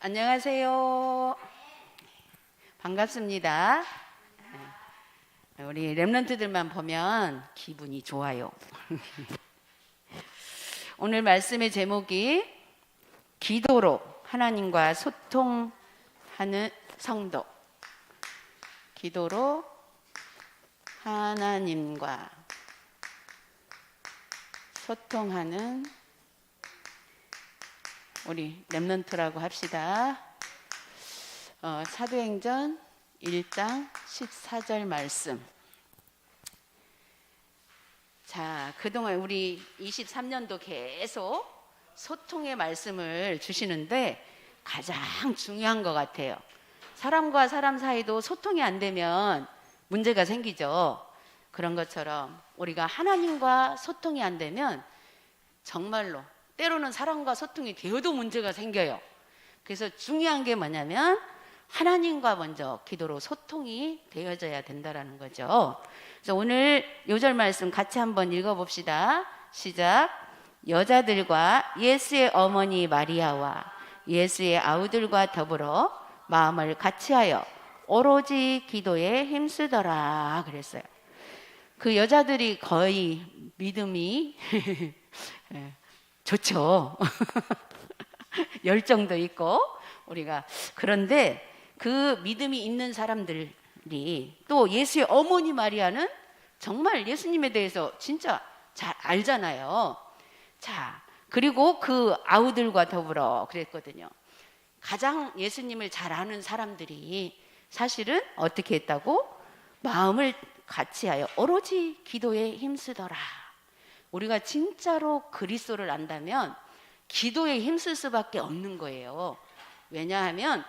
안녕하세요. 반갑습니다. 우리 랩런트들만 보면 기분이 좋아요. 오늘 말씀의 제목이 기도로 하나님과 소통하는 성도. 기도로 하나님과 소통하는 우리 랩런트라고 합시다. 사도행전 1장 14절 말씀. 자, 그동안 우리 23년도 계속 소통의 말씀을 주시는데 가장 중요한 것 같아요. 사람과 사람 사이도 소통이 안 되면 문제가 생기죠. 그런 것처럼 우리가 하나님과 소통이 안 되면 정말로 때로는 사람과 소통이 되어도 문제가 생겨요. 그래서 중요한 게 뭐냐면 하나님과 먼저 기도로 소통이 되어져야 된다는 거죠. 그래서 오늘 요절 말씀 같이 한번 읽어봅시다. 시작. 여자들과 예수의 어머니 마리아와 예수의 아우들과 더불어 마음을 같이하여 오로지 기도에 힘쓰더라 그랬어요. 그 여자들이 거의 믿음이 좋죠. 열정도 있고 우리가 그런데 그 믿음이 있는 사람들이 또 예수의 어머니 마리아는 정말 예수님에 대해서 진짜 잘 알잖아요. 자, 그리고 그 아우들과 더불어 그랬거든요. 가장 예수님을 잘 아는 사람들이 사실은 어떻게 했다고? 마음을 같이하여 오로지 기도에 힘쓰더라. 우리가 진짜로 그리스도를 안다면 기도에 힘쓸 수밖에 없는 거예요. 왜냐하면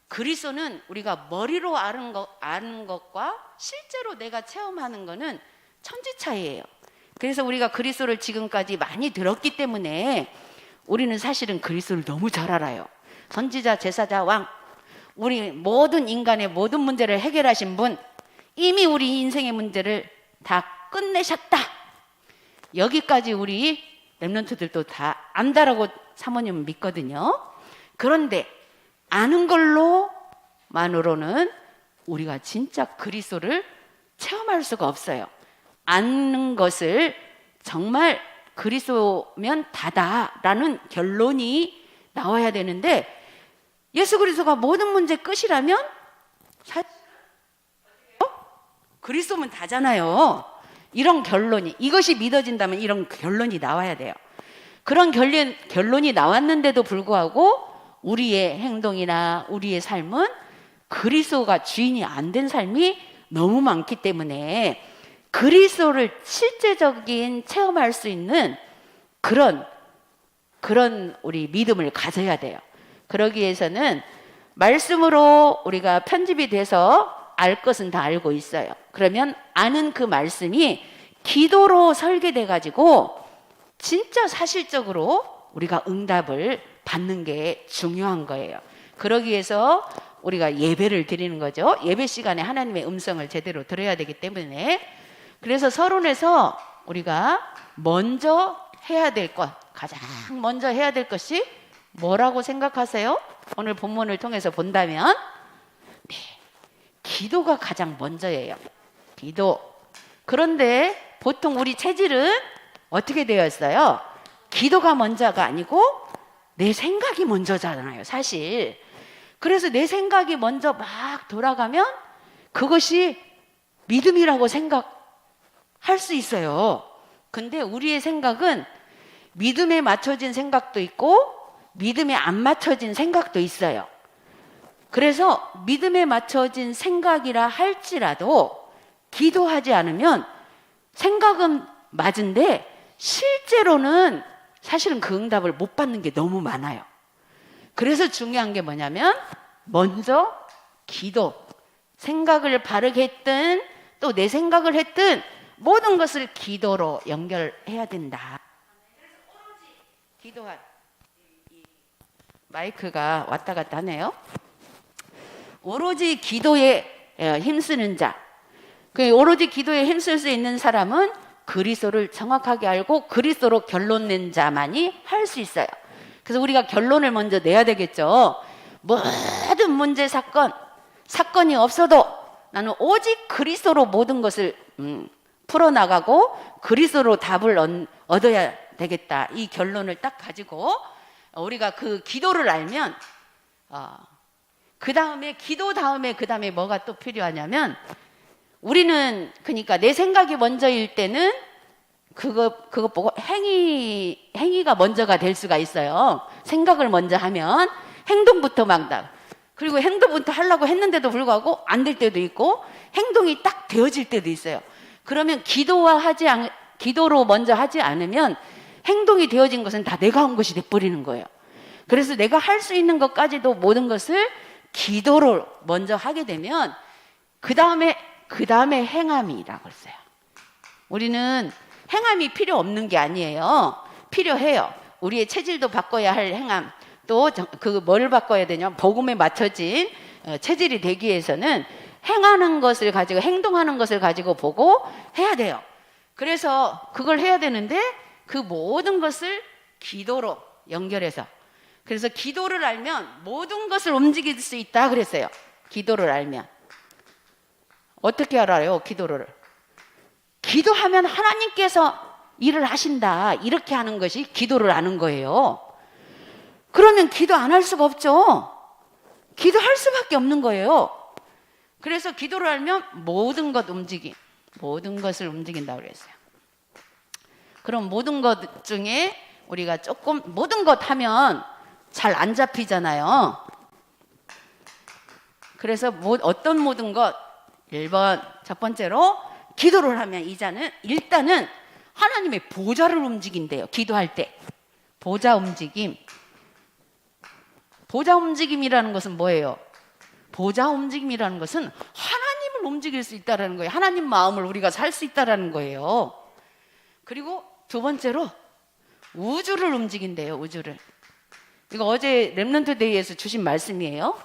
그리스도는 우리가 머리로 아는 것과 실제로 내가 체험하는 것은 천지차이예요. 그래서 우리가 그리스도를 지금까지 많이 들었기 때문에 우리는 사실은 그리스도를 너무 잘 알아요. 선지자, 제사자, 왕, 우리 모든 인간의 모든 문제를 해결하신 분, 이미 우리 인생의 문제를 다 끝내셨다. 여기까지 우리 랩런트들도 다 안다라고 사모님은 믿거든요. 그런데 아는 걸로만으로는 우리가 진짜 그리스도를 체험할 수가 없어요. 아는 것을 정말 그리스도면 다다라는 결론이 나와야 되는데 예수 그리스도가 모든 문제 끝이라면 그리스도면 다잖아요. 이런 결론이, 이것이 믿어진다면 이런 결론이 나와야 돼요. 그런 결론이 나왔는데도 불구하고 우리의 행동이나 우리의 삶은 그리스도가 주인이 안 된 삶이 너무 많기 때문에 그리스도를 실제적인 체험할 수 있는 그런 우리 믿음을 가져야 돼요. 그러기 위해서는 말씀으로 우리가 편집이 돼서 알 것은 다 알고 있어요. 그러면 아는 그 말씀이 기도로 설계돼 가지고 진짜 사실적으로 우리가 응답을 받는 게 중요한 거예요. 그러기 위해서 우리가 예배를 드리는 거죠. 예배 시간에 하나님의 음성을 제대로 들어야 되기 때문에 그래서 서론에서 우리가 먼저 해야 될 것, 가장 먼저 해야 될 것이 뭐라고 생각하세요? 오늘 본문을 통해서 본다면 네, 기도가 가장 먼저예요. 기도. 그런데 보통 우리 체질은 어떻게 되어 있어요? 기도가 먼저가 아니고 내 생각이 먼저잖아요, 사실. 그래서 내 생각이 먼저 막 돌아가면 그것이 믿음이라고 생각할 수 있어요. 근데 우리의 생각은 믿음에 맞춰진 생각도 있고 믿음에 안 맞춰진 생각도 있어요. 그래서 믿음에 맞춰진 생각이라 할지라도 기도하지 않으면 생각은 맞은데 실제로는 사실은 그 응답을 못 받는 게 너무 많아요. 그래서 중요한 게 뭐냐면 먼저 기도, 생각을 바르게 했든 또 내 생각을 했든 모든 것을 기도로 연결해야 된다. 그래서 오로지 기도할 마이크가 왔다 갔다 하네요. 오로지 기도에 힘쓰는 자, 오로지 기도에 힘쓸 수 있는 사람은 그리스도를 정확하게 알고 그리스도로 결론 낸 자만이 할 수 있어요. 그래서 우리가 결론을 먼저 내야 되겠죠. 모든 문제 사건이 없어도 나는 오직 그리스도로 모든 것을 풀어나가고 그리스도로 답을 얻어야 되겠다. 이 결론을 딱 가지고 우리가 그 기도를 알면 그 다음에 기도 다음에 그 다음에 뭐가 또 필요하냐면 우리는 그러니까 내 생각이 먼저일 때는 그것 보고 행위가 먼저가 될 수가 있어요. 생각을 먼저 하면 행동부터 막 그리고 행동부터 하려고 했는데도 불구하고 안 될 때도 있고 행동이 딱 되어질 때도 있어요. 그러면 기도로 먼저 하지 않으면 행동이 되어진 것은 다 내가 한 것이 돼버리는 거예요. 그래서 내가 할 수 있는 것까지도 모든 것을 기도로 먼저 하게 되면 그 다음에 행함이라고 했어요. 우리는 행함이 필요 없는 게 아니에요. 필요해요. 우리의 체질도 바꿔야 할 행함. 또 뭐를 바꿔야 되냐? 복음에 맞춰진 체질이 되기 위해서는 행하는 것을 가지고 행동하는 것을 가지고 보고 해야 돼요. 그래서 그걸 해야 되는데 그 모든 것을 기도로 연결해서 그래서 기도를 알면 모든 것을 움직일 수 있다 그랬어요. 기도를 알면 어떻게 알아요? 기도하면 하나님께서 일을 하신다 이렇게 하는 것이 기도를 아는 거예요. 그러면 기도 안 할 수가 없죠. 기도할 수밖에 없는 거예요. 그래서 기도를 알면 모든 것을 움직인다고 그랬어요. 그럼 모든 것 중에 우리가 조금 모든 것 하면 잘 안 잡히잖아요. 그래서 어떤 모든 것 1번 첫 번째로 기도를 하면 일단은 하나님의 보좌를 움직인대요. 기도할 때 보좌 움직임이라는 것은 뭐예요? 보좌 움직임이라는 것은 하나님을 움직일 수 있다는 거예요. 하나님 마음을 우리가 살 수 있다는 거예요. 그리고 두 번째로 우주를 움직인대요. 우주를. 이거 어제 렘넌트 데이에서 주신 말씀이에요.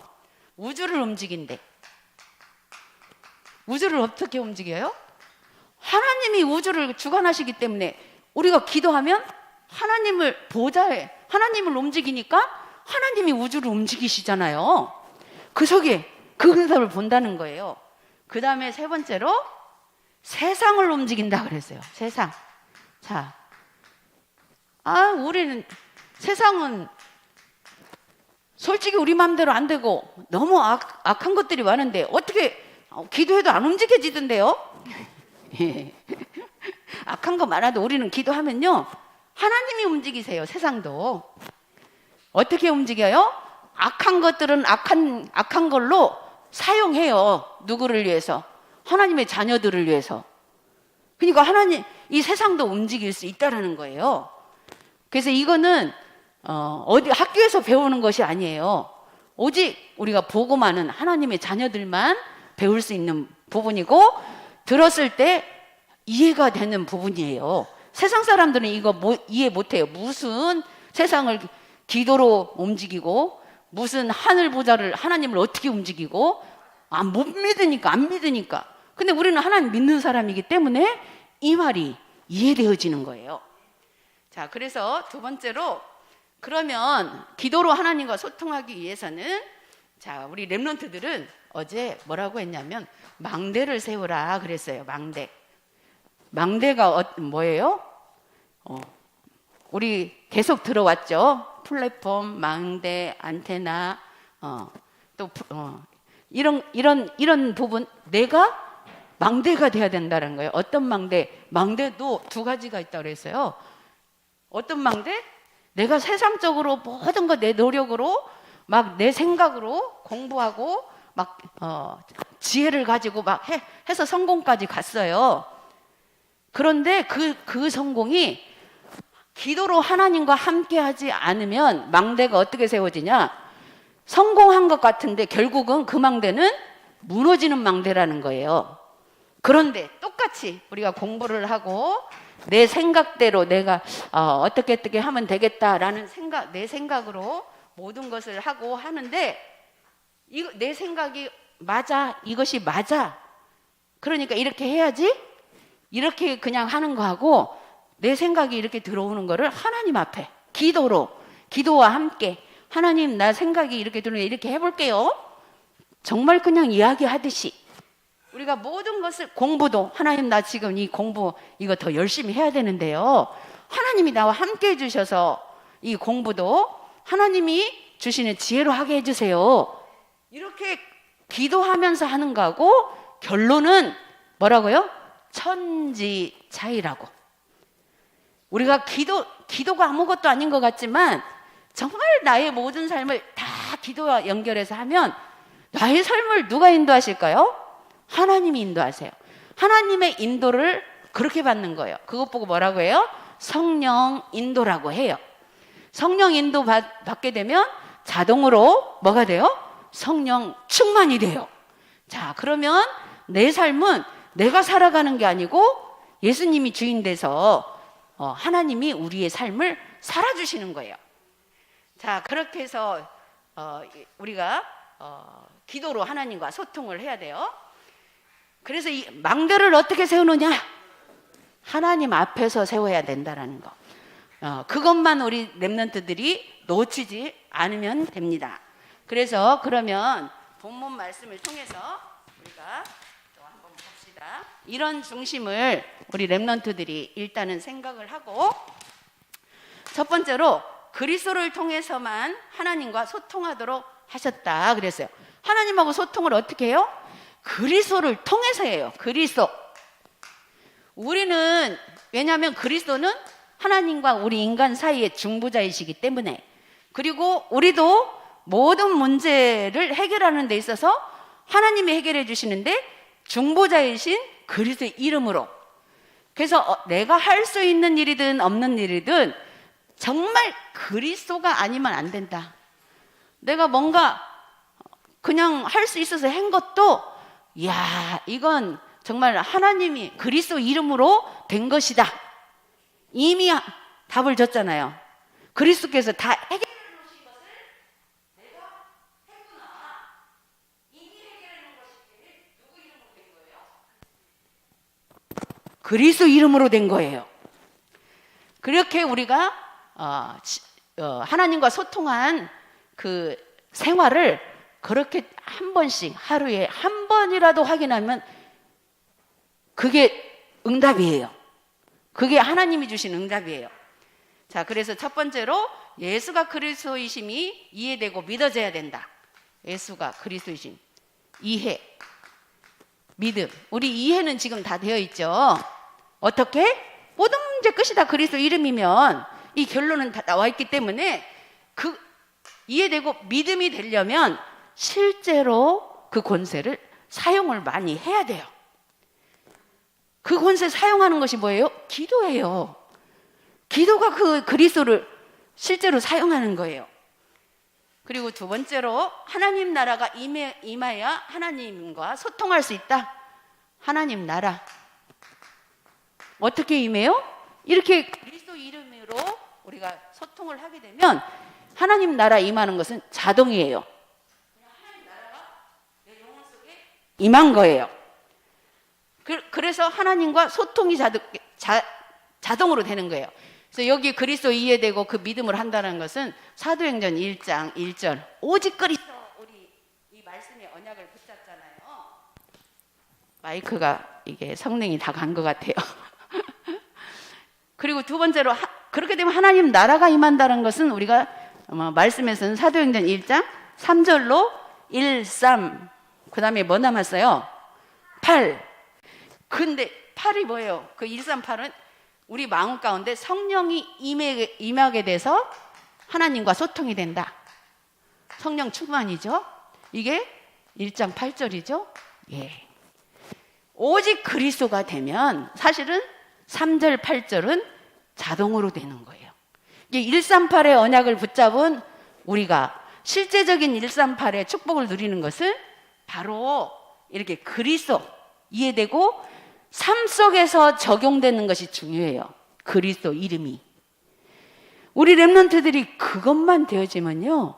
우주를 움직인대. 우주를 어떻게 움직여요? 하나님이 우주를 주관하시기 때문에 우리가 기도하면 하나님을 움직이니까 하나님이 우주를 움직이시잖아요. 그 속에 그 근섭을 본다는 거예요. 그 다음에 세 번째로 세상을 움직인다 그랬어요. 세상. 자, 우리는 세상은 솔직히 우리 마음대로 안 되고 너무 악한 것들이 많은데 어떻게 기도해도 안 움직여지던데요? 악한 거 많아도 우리는 기도하면요 하나님이 움직이세요. 세상도 어떻게 움직여요? 악한 것들은 악한 걸로 사용해요. 누구를 위해서? 하나님의 자녀들을 위해서. 그러니까 이 세상도 움직일 수 있다라는 거예요. 그래서 이거는 어디 학교에서 배우는 것이 아니에요. 오직 우리가 보고만은 하나님의 자녀들만 배울 수 있는 부분이고 들었을 때 이해가 되는 부분이에요. 세상 사람들은 이거 이해 못해요. 무슨 세상을 기도로 움직이고 무슨 하늘 보좌를 하나님을 어떻게 움직이고 못 믿으니까 안 믿으니까. 근데 우리는 하나님 믿는 사람이기 때문에 이 말이 이해되어지는 거예요. 자, 그래서 두 번째로 그러면 기도로 하나님과 소통하기 위해서는 자, 우리 렘넌트들은 어제 뭐라고 했냐면 망대를 세우라 그랬어요. 망대가 뭐예요? 우리 계속 들어왔죠. 플랫폼, 망대, 안테나, 이런 부분 내가 망대가 돼야 된다는 거예요. 어떤 망대? 망대도 두 가지가 있다고 그랬어요. 어떤 망대? 내가 세상적으로 모든 거 내 노력으로 막 내 생각으로 공부하고 막 지혜를 가지고 막 해서 성공까지 갔어요. 그런데 그 성공이 기도로 하나님과 함께 하지 않으면 망대가 어떻게 세워지냐? 성공한 것 같은데 결국은 그 망대는 무너지는 망대라는 거예요. 그런데 똑같이 우리가 공부를 하고 내 생각대로 내가 어떻게 하면 되겠다라는 내 생각으로 모든 것을 하고 하는데 내 생각이 맞아, 이것이 맞아. 그러니까 이렇게 해야지. 이렇게 그냥 하는 거하고 내 생각이 이렇게 들어오는 거를 하나님 앞에 기도와 함께 하나님, 나 생각이 이렇게 드는데 이렇게 해볼게요. 정말 그냥 이야기하듯이 우리가 모든 것을, 공부도 하나님, 나 지금 이 공부 이거 더 열심히 해야 되는데요, 하나님이 나와 함께 해주셔서 이 공부도 하나님이 주시는 지혜로 하게 해주세요. 이렇게 기도하면서 하는 거하고 결론은 뭐라고요? 천지 차이라고. 우리가 기도가 아무것도 아닌 것 같지만 정말 나의 모든 삶을 다 기도와 연결해서 하면 나의 삶을 누가 인도하실까요? 하나님이 인도하세요. 하나님의 인도를 그렇게 받는 거예요. 그것 보고 뭐라고 해요? 성령 인도라고 해요. 성령 인도 받게 되면 자동으로 뭐가 돼요? 성령 충만이 돼요. 자, 그러면 내 삶은 내가 살아가는 게 아니고 예수님이 주인 돼서 하나님이 우리의 삶을 살아주시는 거예요. 자, 그렇게 해서 우리가 기도로 하나님과 소통을 해야 돼요. 그래서 이 망대를 어떻게 세우느냐? 하나님 앞에서 세워야 된다라는 거. 그것만 우리 렘넌트들이 놓치지 않으면 됩니다. 그래서 그러면 본문 말씀을 통해서 우리가 또 한번 봅시다. 이런 중심을 우리 렘넌트들이 일단은 생각을 하고, 첫 번째로 그리스도를 통해서만 하나님과 소통하도록 하셨다 그랬어요. 하나님하고 소통을 어떻게 해요? 그리스도를 통해서 해요. 그리스도. 우리는, 왜냐하면 그리스도는 하나님과 우리 인간 사이의 중보자이시기 때문에, 그리고 우리도 모든 문제를 해결하는 데 있어서 하나님이 해결해 주시는데 중보자이신 그리스도의 이름으로. 그래서 내가 할 수 있는 일이든 없는 일이든 정말 그리스도가 아니면 안 된다. 내가 뭔가 그냥 할 수 있어서 한 것도, 이야, 이건 정말 하나님이 그리스도 이름으로 된 것이다. 이미 답을 줬잖아요. 그리스도께서 다 해결해 놓으신 것을 내가 했구나. 이미 해결해 놓은 것이 누구 이름으로 된 거예요? 그리스도 이름으로 된 거예요. 그렇게 우리가 하나님과 소통한 그 생활을 그렇게 한 번씩, 하루에 한 번이라도 확인하면 그게 응답이에요. 그게 하나님이 주신 응답이에요. 자, 그래서 첫 번째로 예수가 그리스도이심이 이해되고 믿어져야 된다. 예수가 그리스도이심. 이해, 믿음. 우리 이해는 지금 다 되어 있죠. 어떻게? 모든 문제 끝이 다 그리스도 이름이면 이 결론은 다 나와 있기 때문에 그 이해되고 믿음이 되려면 실제로 그 권세를 사용을 많이 해야 돼요. 그 권세 사용하는 것이 뭐예요? 기도예요. 기도가 그 그리스도를 실제로 사용하는 거예요. 그리고 두 번째로 하나님 나라가 임해야 하나님과 소통할 수 있다. 하나님 나라. 어떻게 임해요? 이렇게 그리스도 이름으로 우리가 소통을 하게 되면 하나님 나라 임하는 것은 자동이에요. 하나님 나라가 내 영혼 속에 임한 거예요. 그래서 하나님과 소통이 자동으로 되는 거예요. 그래서 여기 그리스도 이해되고 그 믿음을 한다는 것은 사도행전 1장 1절 오직 그리스도, 우리 이 말씀의 언약을 붙잡잖아요. 마이크가 이게 성능이 다 간 것 같아요. 그리고 두 번째로 그렇게 되면 하나님 나라가 임한다는 것은 우리가 말씀에서는 사도행전 1장 3절로 1, 3, 그 다음에 뭐 남았어요? 8. 근데 8이 뭐예요? 그 1, 3, 8은 우리 마음 가운데 성령이 임하게 돼서 하나님과 소통이 된다. 성령 충만이죠. 이게 1장 8절이죠. 예. 오직 그리스도가 되면 사실은 3절, 8절은 자동으로 되는 거예요. 이게 138의 언약을 붙잡은 우리가 실제적인 138의 축복을 누리는 것은 바로 이렇게 그리스도 이해되고 삶 속에서 적용되는 것이 중요해요. 그리스도 이름이. 우리 렘넌트들이 그것만 되어지면요,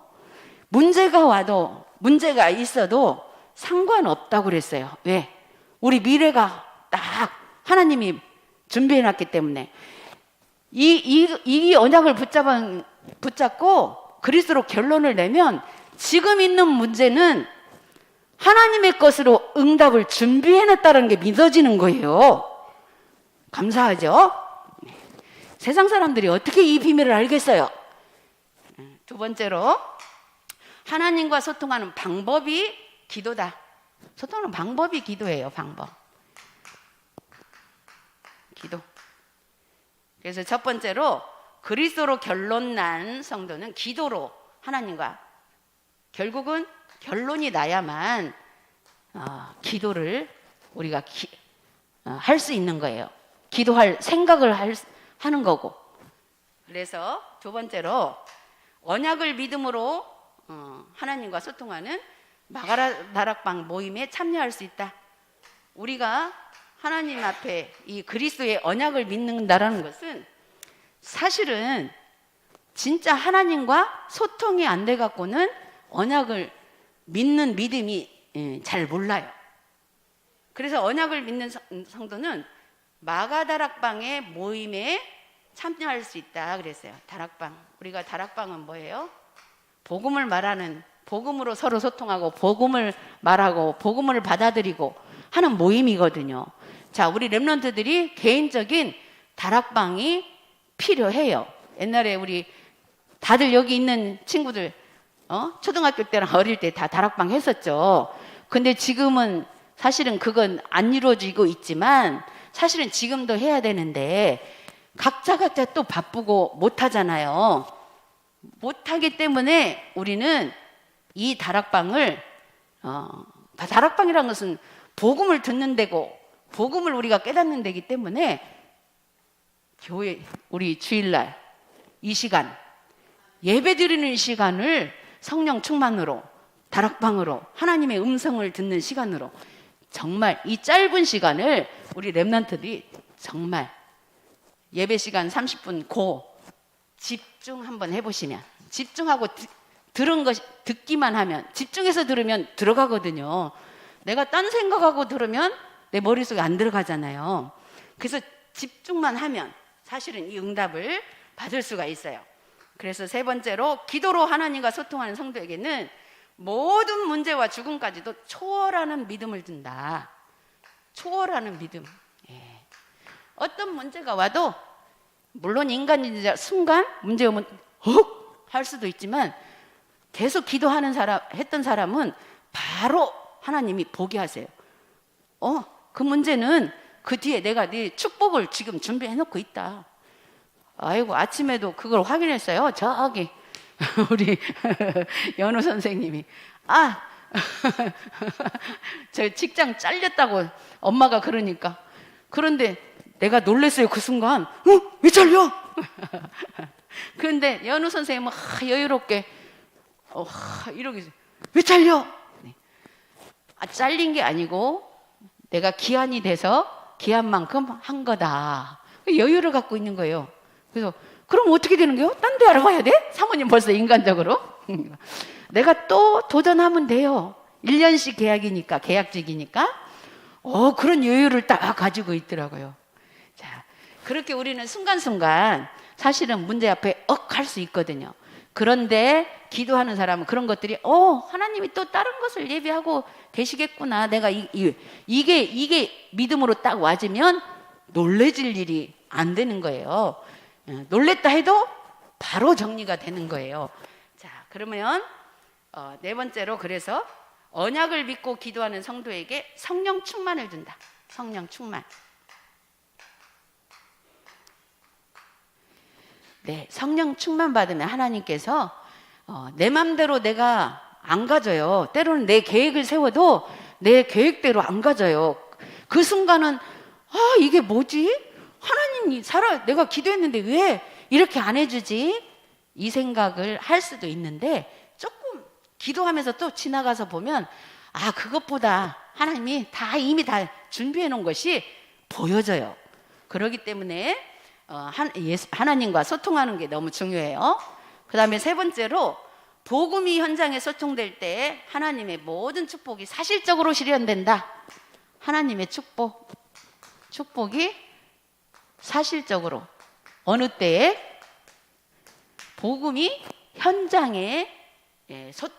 문제가 와도, 문제가 있어도 상관없다고 그랬어요. 왜? 우리 미래가 딱 하나님이 준비해놨기 때문에 이 언약을 붙잡고 그리스도로 결론을 내면 지금 있는 문제는 하나님의 것으로 응답을 준비해놨다는 게 믿어지는 거예요. 감사하죠? 세상 사람들이 어떻게 이 비밀을 알겠어요? 두 번째로, 하나님과 소통하는 방법이 기도다. 소통하는 방법이 기도예요. 방법. 기도. 그래서 첫 번째로, 그리스도로 결론 난 성도는 기도로 하나님과, 결국은 결론이 나야만 기도를 우리가 할 수 있는 거예요. 기도할 생각을 하는 거고. 그래서 두 번째로, 언약을 믿음으로 하나님과 소통하는 마가라 다락방 모임에 참여할 수 있다. 우리가 하나님 앞에 이 그리스도의 언약을 믿는다라는 것은 사실은 진짜 하나님과 소통이 안 돼 갖고는 언약을 믿는 믿음이 잘 몰라요. 그래서 언약을 믿는 성도는 마가다락방의 모임에 참여할 수 있다 그랬어요. 다락방. 우리가 다락방은 뭐예요? 복음을 말하는, 복음으로 서로 소통하고 복음을 말하고 복음을 받아들이고 하는 모임이거든요. 자, 우리 렘넌트들이 개인적인 다락방이 필요해요. 옛날에 우리 다들 여기 있는 친구들 초등학교 때랑 어릴 때 다 다락방 했었죠. 근데 지금은 사실은 그건 안 이루어지고 있지만 사실은 지금도 해야 되는데 각자 또 바쁘고 못 하잖아요. 못 하기 때문에 우리는 이 다락방을 다락방이라는 것은 복음을 듣는 데고 복음을 우리가 깨닫는 데이기 때문에 교회 우리 주일날 이 시간 예배 드리는 시간을 성령 충만으로 다락방으로 하나님의 음성을 듣는 시간으로 정말 이 짧은 시간을 우리 렘넌트들이 정말 예배 시간 30분 고 집중 한번 해보시면 집중하고 들은 것 듣기만 하면 집중해서 들으면 들어가거든요. 내가 딴 생각하고 들으면 내 머릿속에 안 들어가잖아요. 그래서 집중만 하면 사실은 이 응답을 받을 수가 있어요. 그래서 세 번째로 기도로 하나님과 소통하는 성도에게는 모든 문제와 죽음까지도 초월하는 믿음을 준다. 초월하는 믿음. 어떤 문제가 와도 물론 인간이자 순간 문제 오면 할 수도 있지만 계속 기도하는 사람 했던 사람은 바로 하나님이 보게 하세요. 그 문제는 그 뒤에 내가 네 축복을 지금 준비해 놓고 있다. 아이고 아침에도 그걸 확인했어요. 저기 우리 연우 선생님이 저 직장 잘렸다고 엄마가 그러니까 그런데 내가 놀랐어요. 그 순간 왜 잘려? 그런데 연우 선생님은 여유롭게 이러기 왜 잘려? 잘린 게 아니고 내가 기한이 돼서 기한만큼 한 거다. 여유를 갖고 있는 거예요. 그래서 그럼 어떻게 되는 거예요? 딴 데 알아봐야 돼? 사모님 벌써 인간적으로 내가 또 도전하면 돼요. 1년씩 계약이니까 계약직이니까 그런 여유를 딱 가지고 있더라고요. 자, 그렇게 우리는 순간순간 사실은 문제 앞에 할 수 있거든요. 그런데 기도하는 사람은 그런 것들이 하나님이 또 다른 것을 예비하고 계시겠구나. 내가 이게 믿음으로 딱 와지면 놀래질 일이 안 되는 거예요. 놀랬다 해도 바로 정리가 되는 거예요. 자, 그러면 네 번째로 그래서 언약을 믿고 기도하는 성도에게 성령 충만을 준다. 성령 충만. 네, 성령 충만 받으면 하나님께서 내 맘대로 내가 안 가져요. 때로는 내 계획을 세워도 내 계획대로 안 가져요. 그 순간은 이게 뭐지? 하나님이 내가 기도했는데 왜 이렇게 안 해주지? 이 생각을 할 수도 있는데 조금 기도하면서 또 지나가서 보면 그것보다 하나님이 이미 다 준비해 놓은 것이 보여져요. 그렇기 때문에 하나님과 소통하는 게 너무 중요해요. 그 다음에 세 번째로 복음이 현장에 소통될 때 하나님의 모든 축복이 사실적으로 실현된다. 하나님의 축복이 사실적으로 어느 때에 복음이 현장에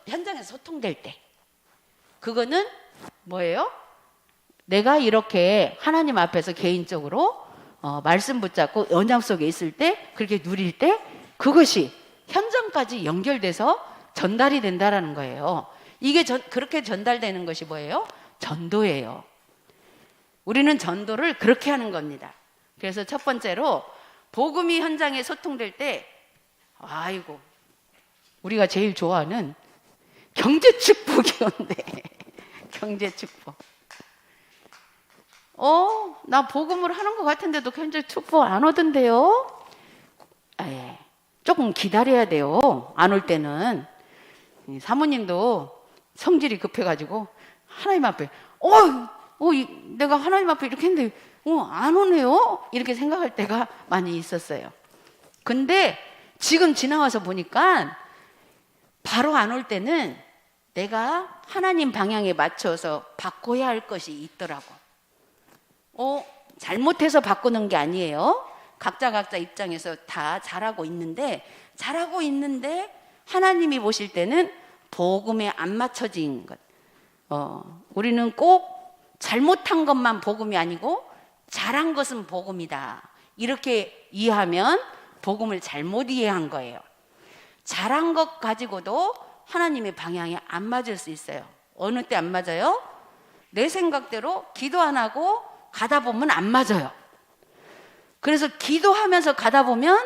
현장에서 소통될 때, 그거는 뭐예요? 내가 이렇게 하나님 앞에서 개인적으로 말씀 붙잡고 언약 속에 있을 때, 그렇게 누릴 때, 그것이 현장까지 연결돼서 전달이 된다라는 거예요. 이게 그렇게 전달되는 것이 뭐예요? 전도예요. 우리는 전도를 그렇게 하는 겁니다. 그래서 첫 번째로 복음이 현장에 소통될 때, 아이고, 우리가 제일 좋아하는 경제 축복이 온대. 경제 축복. 나 복음을 하는 것 같은데도 경제 축복 안 오던데요? 조금 기다려야 돼요. 안 올 때는. 사모님도 성질이 급해가지고 하나님 앞에 내가 하나님 앞에 이렇게 했는데 안 오네요? 이렇게 생각할 때가 많이 있었어요. 근데 지금 지나와서 보니까 바로 안 올 때는 내가 하나님 방향에 맞춰서 바꿔야 할 것이 있더라고. 잘못해서 바꾸는 게 아니에요. 각자 입장에서 다 잘하고 있는데 하나님이 보실 때는 복음에 안 맞춰진 것. 우리는 꼭 잘못한 것만 복음이 아니고 잘한 것은 복음이다. 이렇게 이해하면 복음을 잘못 이해한 거예요. 잘한 것 가지고도 하나님의 방향에 안 맞을 수 있어요. 어느 때 안 맞아요? 내 생각대로 기도 안 하고 가다 보면 안 맞아요. 그래서 기도하면서 가다 보면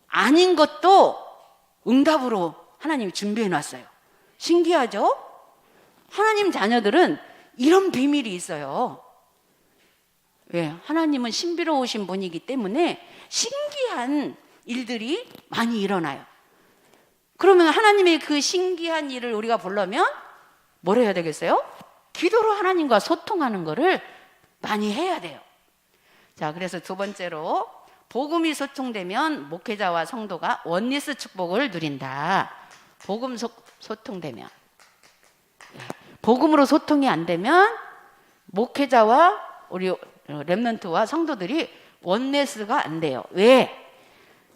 아닌 것도 응답으로 하나님이 준비해 놨어요. 신기하죠? 하나님 자녀들은 이런 비밀이 있어요. 왜? 하나님은 신비로우신 분이기 때문에 신기한 일들이 많이 일어나요. 그러면 하나님의 그 신기한 일을 우리가 보려면 뭘 해야 되겠어요? 기도로 하나님과 소통하는 거를 많이 해야 돼요. 자, 그래서 두 번째로 복음이 소통되면 목회자와 성도가 원리스 축복을 누린다. 복음 소통되면. 복음으로 소통이 안 되면 목회자와 우리 렘넌트와 성도들이 원네스가 안 돼요. 왜?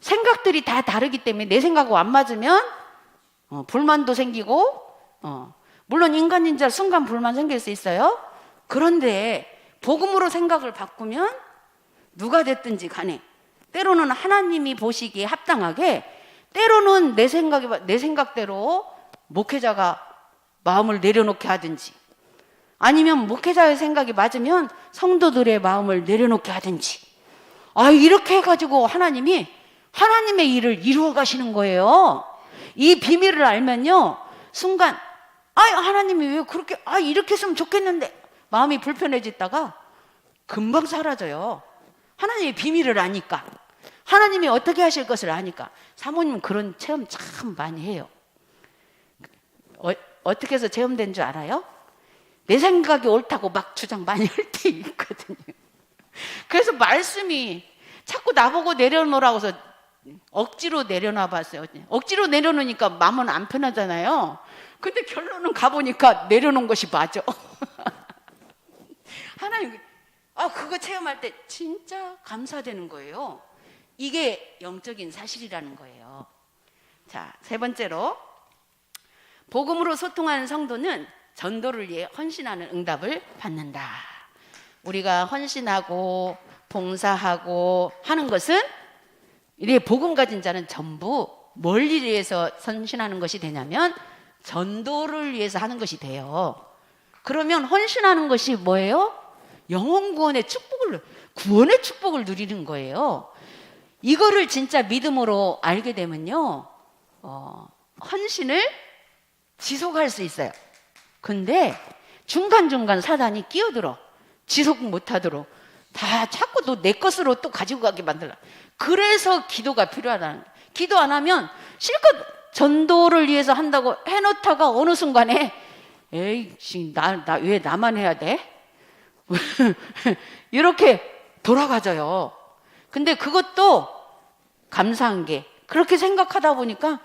생각들이 다 다르기 때문에 내 생각하고 안 맞으면 불만도 생기고, 물론 인간인자 순간 불만 생길 수 있어요. 그런데 복음으로 생각을 바꾸면 누가 됐든지 간에 때로는 하나님이 보시기에 합당하게, 때로는 내 생각대로 목회자가 마음을 내려놓게 하든지, 아니면 목회자의 생각이 맞으면 성도들의 마음을 내려놓게 하든지, 이렇게 해가지고 하나님이 하나님의 일을 이루어 가시는 거예요. 이 비밀을 알면요, 순간 하나님이 왜 그렇게 이렇게 했으면 좋겠는데 마음이 불편해지다가 금방 사라져요. 하나님의 비밀을 아니까, 하나님이 어떻게 하실 것을 아니까. 사모님 그런 체험 참 많이 해요. 어떻게 해서 체험된 줄 알아요? 내 생각이 옳다고 막 주장 많이 할 때 있거든요. 그래서 말씀이 자꾸 나보고 내려놓으라고 해서 억지로 내려놔 봤어요. 억지로 내려놓으니까 마음은 안 편하잖아요. 근데 결론은 가보니까 내려놓은 것이 맞아. 하나님, 그거 체험할 때 진짜 감사되는 거예요. 이게 영적인 사실이라는 거예요. 자, 세 번째로 복음으로 소통하는 성도는 전도를 위해 헌신하는 응답을 받는다. 우리가 헌신하고 봉사하고 하는 것은, 이래 복음 가진 자는 전부 뭘 위해서 헌신하는 것이 되냐면 전도를 위해서 하는 것이 돼요. 그러면 헌신하는 것이 뭐예요? 영혼 구원의 축복을 누리는 거예요. 이거를 진짜 믿음으로 알게 되면요, 헌신을 지속할 수 있어요. 근데 중간중간 사단이 끼어들어 지속 못하도록 다 자꾸 또 내 것으로 또 가지고 가게 만들라. 그래서 기도가 필요하다는 거예요. 기도 안 하면 실컷 전도를 위해서 한다고 해놓다가 어느 순간에 왜 나만 해야 돼? 이렇게 돌아가져요. 근데 그것도 감사한 게, 그렇게 생각하다 보니까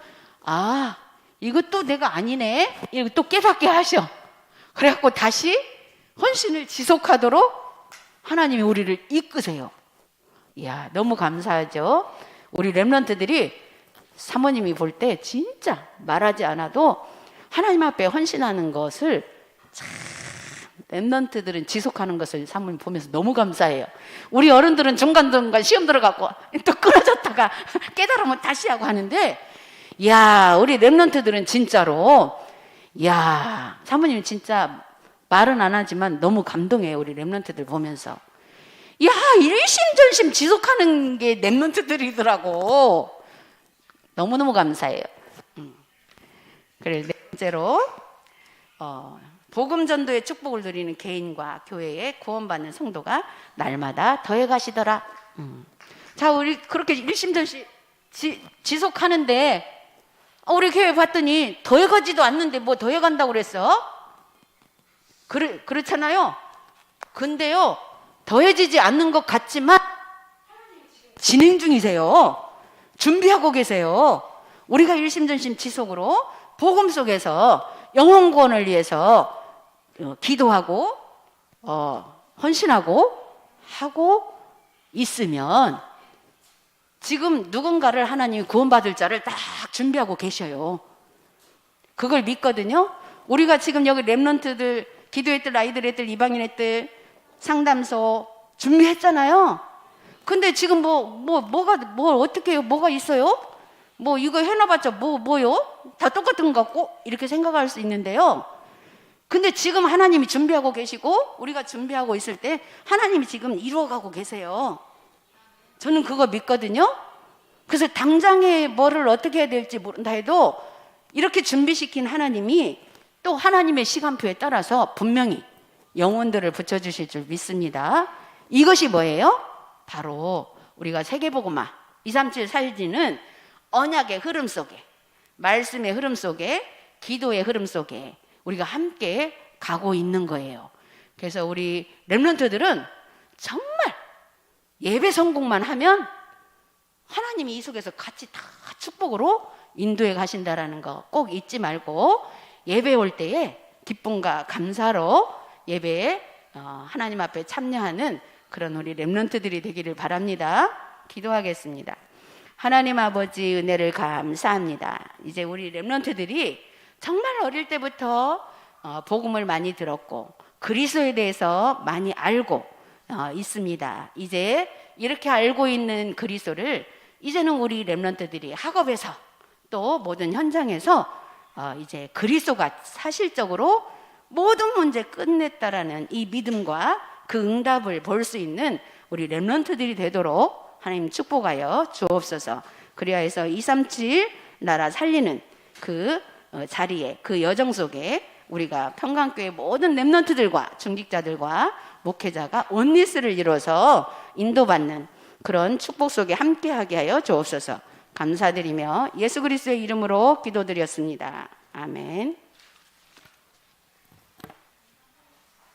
이것도 내가 아니네, 이거 또 깨닫게 하셔. 그래갖고 다시 헌신을 지속하도록 하나님이 우리를 이끄세요. 이야, 너무 감사하죠. 우리 렘넌트들이 사모님이 볼 때 진짜 말하지 않아도 하나님 앞에 헌신하는 것을 참 랩런트들은 지속하는 것을 사모님 보면서 너무 감사해요. 우리 어른들은 중간중간 시험 들어가고 또 끊어졌다가 깨달으면 다시 하고 하는데, 야, 우리 랩런트들은 진짜로, 야, 사모님 진짜 말은 안 하지만 너무 감동해요. 우리 랩런트들 보면서. 야, 일심전심 지속하는 게 랩런트들이더라고. 너무너무 감사해요. 그리고 네 번째로 복음 전도의 축복을 누리는 개인과 교회에 구원받는 성도가 날마다 더해 가시더라. 자, 우리 그렇게 일심전심 지속하는데 우리 교회 봤더니 더해 가지도 않는데 뭐 더해 간다고 그랬어? 그렇잖아요. 근데요, 더해지지 않는 것 같지만 진행 중이세요. 준비하고 계세요. 우리가 일심전심 지속으로 복음 속에서 영혼 구원을 위해서 기도하고 헌신하고 하고 있으면 지금 누군가를 하나님이 구원받을 자를 딱 준비하고 계셔요. 그걸 믿거든요. 우리가 지금 여기 랩런트들, 기도의 뜰, 아이들의 뜰, 이방인의 뜰, 상담소 준비했잖아요. 근데 지금 뭐가 어떻게 해요? 뭐가 있어요? 뭐 이거 해놔봤자 뭐요? 다 똑같은 것 같고 이렇게 생각할 수 있는데요. 근데 지금 하나님이 준비하고 계시고 우리가 준비하고 있을 때 하나님이 지금 이루어가고 계세요. 저는 그거 믿거든요. 그래서 당장에 뭐를 어떻게 해야 될지 모른다 해도 이렇게 준비시킨 하나님이 또 하나님의 시간표에 따라서 분명히 영혼들을 붙여주실 줄 믿습니다. 이것이 뭐예요? 바로 우리가 세계복음화 237 살지는 언약의 흐름 속에, 말씀의 흐름 속에, 기도의 흐름 속에 우리가 함께 가고 있는 거예요. 그래서 우리 랩런트들은 정말 예배 성공만 하면 하나님이 이 속에서 같이 다 축복으로 인도해 가신다라는 거 꼭 잊지 말고 예배 올 때에 기쁨과 감사로 예배에 하나님 앞에 참여하는 그런 우리 랩런트들이 되기를 바랍니다. 기도하겠습니다. 하나님 아버지 은혜를 감사합니다. 이제 우리 랩런트들이 정말 어릴 때부터 복음을 많이 들었고 그리스도에 대해서 많이 알고 있습니다. 이제 이렇게 알고 있는 그리스도를 이제는 우리 랩런트들이 학업에서 또 모든 현장에서 이제 그리스도가 사실적으로 모든 문제 끝냈다라는 이 믿음과 그 응답을 볼 수 있는 우리 랩런트들이 되도록 하나님 축복하여 주옵소서. 그리하여서 237 나라 살리는 그 자리에, 그 여정 속에 우리가 평강교회 모든 랩런트들과 중직자들과 목회자가 온리스를 이루어서 인도받는 그런 축복 속에 함께하게 하여 주옵소서. 감사드리며 예수 그리스도의 이름으로 기도드렸습니다. 아멘.